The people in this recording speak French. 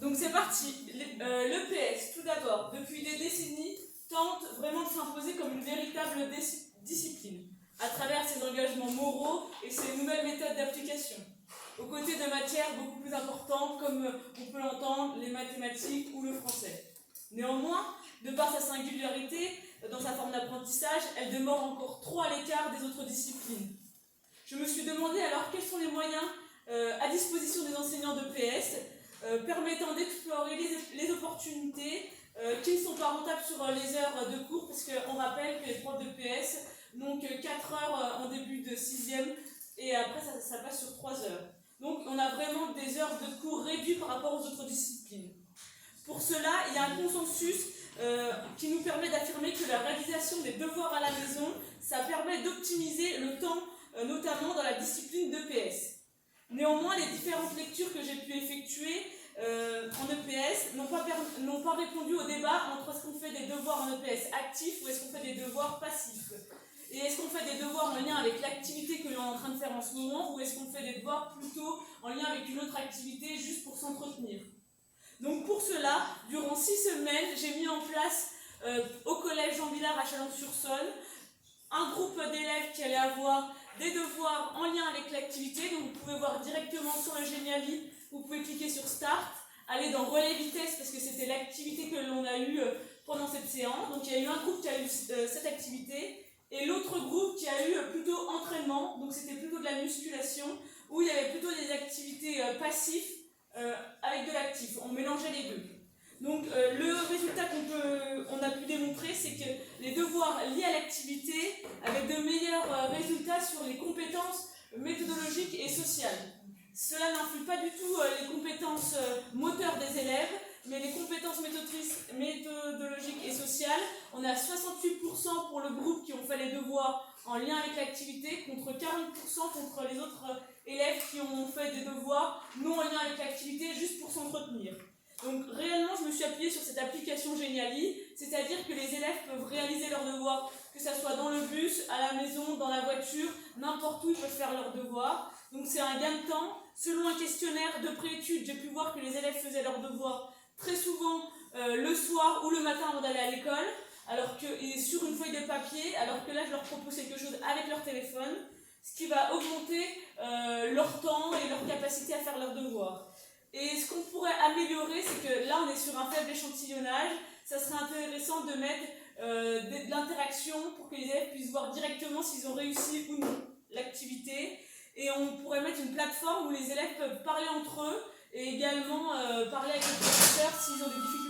Donc c'est parti. L'EPS, tout d'abord, depuis des décennies, tente vraiment de s'imposer comme une véritable discipline, à travers ses engagements moraux et ses nouvelles méthodes d'application, aux côtés de matières beaucoup plus importantes comme on peut l'entendre, les mathématiques ou le français. Néanmoins, de par sa singularité dans sa forme d'apprentissage, elle demeure encore trop à l'écart des autres disciplines. Je me suis demandé alors quels sont les moyens à disposition des enseignants d'EPS permettant d'explorer les opportunités qui ne sont pas rentables sur les heures de cours, parce qu'on rappelle que les profs d'EPS n'ont que 4 heures en début de 6e et après ça passe sur 3 heures. Donc on a vraiment des heures de cours réduites par rapport aux autres disciplines. Pour cela, il y a un consensus qui nous permet d'affirmer que la réalisation des devoirs à la maison, ça permet d'optimiser le temps, notamment dans la discipline d'EPS. Néanmoins, les différentes lectures que j'ai pu effectuer en EPS n'ont pas répondu au débat entre est-ce qu'on fait des devoirs en EPS actifs ou est-ce qu'on fait des devoirs passifs. Et est-ce qu'on fait des devoirs en lien avec l'activité que l'on est en train de faire en ce moment ou est-ce qu'on fait des devoirs plutôt en lien avec une autre activité juste pour s'entretenir. Donc pour cela, durant 6 semaines, j'ai mis en place au collège Jean Villard à Chalon-sur-Saône un groupe d'élèves qui allait avoir des devoirs en lien avec l'activité. Donc vous pouvez voir directement sur le Geniali, vous pouvez cliquer sur Start, aller dans Relais Vitesse parce que c'était l'activité que l'on a eue pendant cette séance. Donc il y a eu un groupe qui a eu cette activité et l'autre groupe qui a eu plutôt entraînement, donc c'était plutôt de la musculation, où il y avait plutôt des activités passives avec de l'actif. On mélangeait les deux. Donc le résultat qu'on a pu démontrer, c'est que les devoirs liés à l'activité avaient de meilleurs résultats sur les compétences méthodologiques et sociales. Cela n'influe pas du tout les compétences moteurs des élèves, mais les compétences méthodologiques et sociales, on a 68% pour le groupe qui ont fait les devoirs en lien avec l'activité, contre 40% contre les autres élèves qui ont fait des devoirs non en lien avec l'activité, juste pour s'entretenir. Donc réellement, je me suis appuyée sur cette application Geniali, c'est-à-dire que les élèves peuvent réaliser leurs devoirs, que ce soit dans le bus, à la maison, dans la voiture, n'importe où, ils peuvent faire leurs devoirs. Donc c'est un gain de temps. Selon un questionnaire de préétude, j'ai pu voir que les élèves faisaient leurs devoirs très souvent le soir ou le matin avant d'aller à l'école, et sur une feuille de papier, alors que là, je leur propose quelque chose avec leur téléphone, ce qui va augmenter leur temps et leur capacité à faire leurs devoirs. Et ce qu'on pourrait améliorer, c'est que là, on est sur un faible échantillonnage. Ça serait intéressant de mettre de l'interaction pour que les élèves puissent voir directement s'ils ont réussi ou non l'activité. Et on pourrait mettre une plateforme où les élèves peuvent parler entre eux et également parler avec les professeurs s'ils ont des difficultés.